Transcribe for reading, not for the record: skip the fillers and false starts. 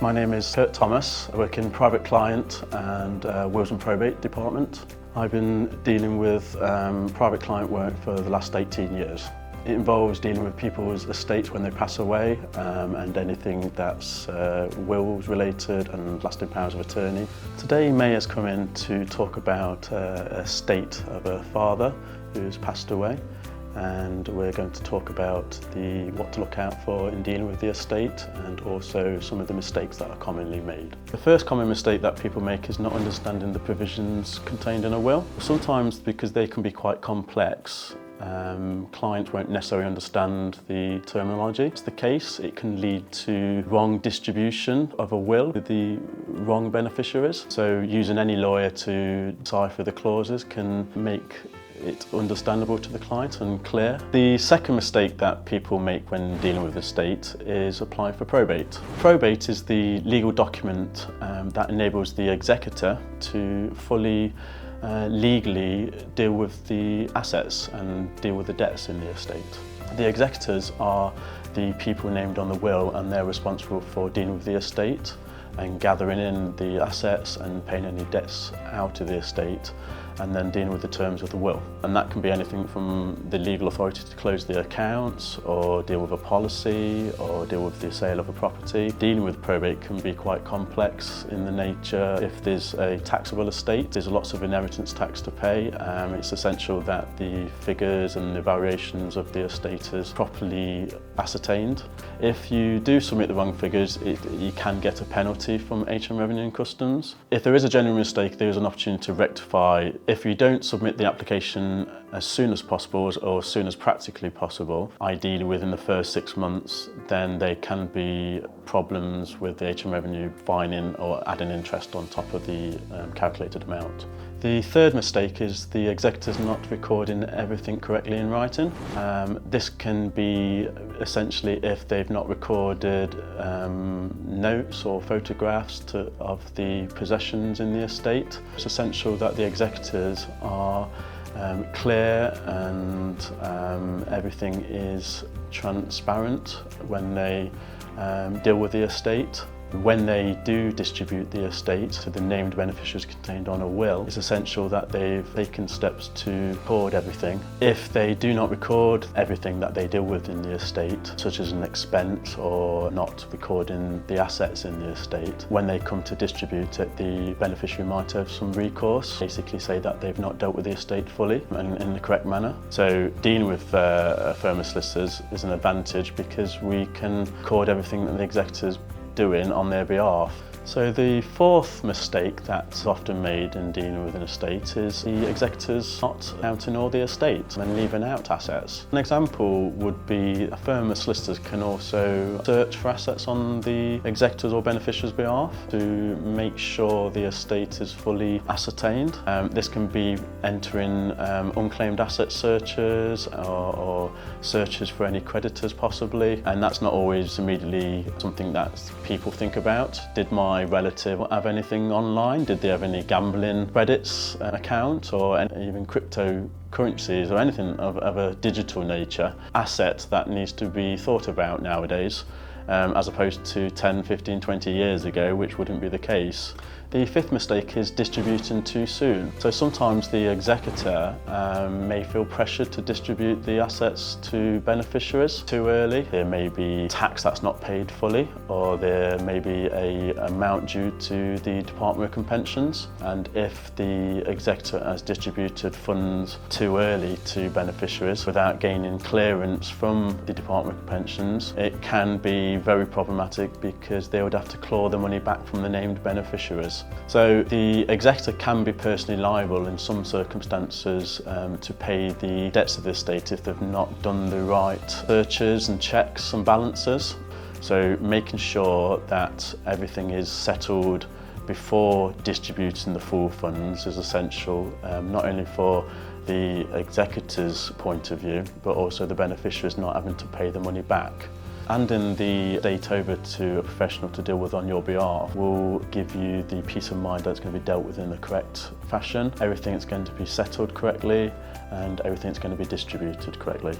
My name is Curt Thomas. I work in private client and Wills and Probate department. I've been dealing with private client work for the last 18 years. It involves dealing with people's estates when they pass away and anything that's wills related and lasting powers of attorney. Today May has come in to talk about a estate of a father who's passed away, and we're going to talk about what to look out for in dealing with the estate and also some of the mistakes that are commonly made. The first common mistake that people make is not understanding the provisions contained in a will. Sometimes, because they can be quite complex, clients won't necessarily understand the terminology. If it's the case, it can lead to wrong distribution of a will with the wrong beneficiaries. So using any lawyer to decipher the clauses can make it understandable to the client and clear. The second mistake that people make when dealing with the estate is applying for probate. Probate is the legal document that enables the executor to fully legally deal with the assets and deal with the debts in the estate. The executors are the people named on the will, and they're responsible for dealing with the estate and gathering in the assets and paying any debts out of the estate, and then dealing with the terms of the will. And that can be anything from the legal authority to close the accounts, or deal with a policy, or deal with the sale of a property. Dealing with probate can be quite complex in the nature. If there's a taxable estate, there's lots of inheritance tax to pay. It's essential that the figures and the valuations of the estate is properly ascertained. If you do submit the wrong figures, you can get a penalty from HM Revenue and Customs. If there is a genuine mistake, there is an opportunity to rectify. If you don't submit the application as soon as possible, or as soon as practically possible, ideally within the first 6 months, then there can be problems with the HM Revenue fining or adding interest on top of the calculated amount. The third mistake is the executors not recording everything correctly in writing. This can be essentially if they've not recorded notes or photographs of the possessions in the estate. It's essential that the executors are clear and everything is transparent when they deal with the estate. When they do distribute the estate to the named beneficiaries contained on a will, it's essential that they've taken steps to record everything. If they do not record everything that they deal with in the estate, such as an expense or not recording the assets in the estate, when they come to distribute it, the beneficiary might have some recourse, basically say that they've not dealt with the estate fully and in the correct manner. So dealing with a firm of solicitors is an advantage because we can record everything that the executors doing on their behalf. So the fourth mistake that's often made in dealing with an estate is the executors not counting all the estate and leaving out assets. An example would be a firm of solicitors can also search for assets on the executors or beneficiaries' behalf to make sure the estate is fully ascertained. This can be entering unclaimed asset searches or searches for any creditors possibly, and that's not always immediately something that people think about. Did my relative have anything online? Did they have any gambling credits account or even cryptocurrencies or anything of a digital nature? Asset that needs to be thought about nowadays as opposed to 10, 15, 20 years ago, which wouldn't be the case. The fifth mistake is distributing too soon. So sometimes the executor may feel pressured to distribute the assets to beneficiaries too early. There may be tax that's not paid fully, or there may be an amount due to the Department of Pensions. And if the executor has distributed funds too early to beneficiaries without gaining clearance from the Department of Pensions, it can be very problematic because they would have to claw the money back from the named beneficiaries. So the executor can be personally liable in some circumstances to pay the debts of the estate if they've not done the right searches and checks and balances. So making sure that everything is settled before distributing the full funds is essential, not only for the executor's point of view, but also the beneficiaries not having to pay the money back. Handing the estate over to a professional to deal with on your behalf will give you the peace of mind that it's going to be dealt with in the correct fashion. Everything's going to be settled correctly and everything's going to be distributed correctly.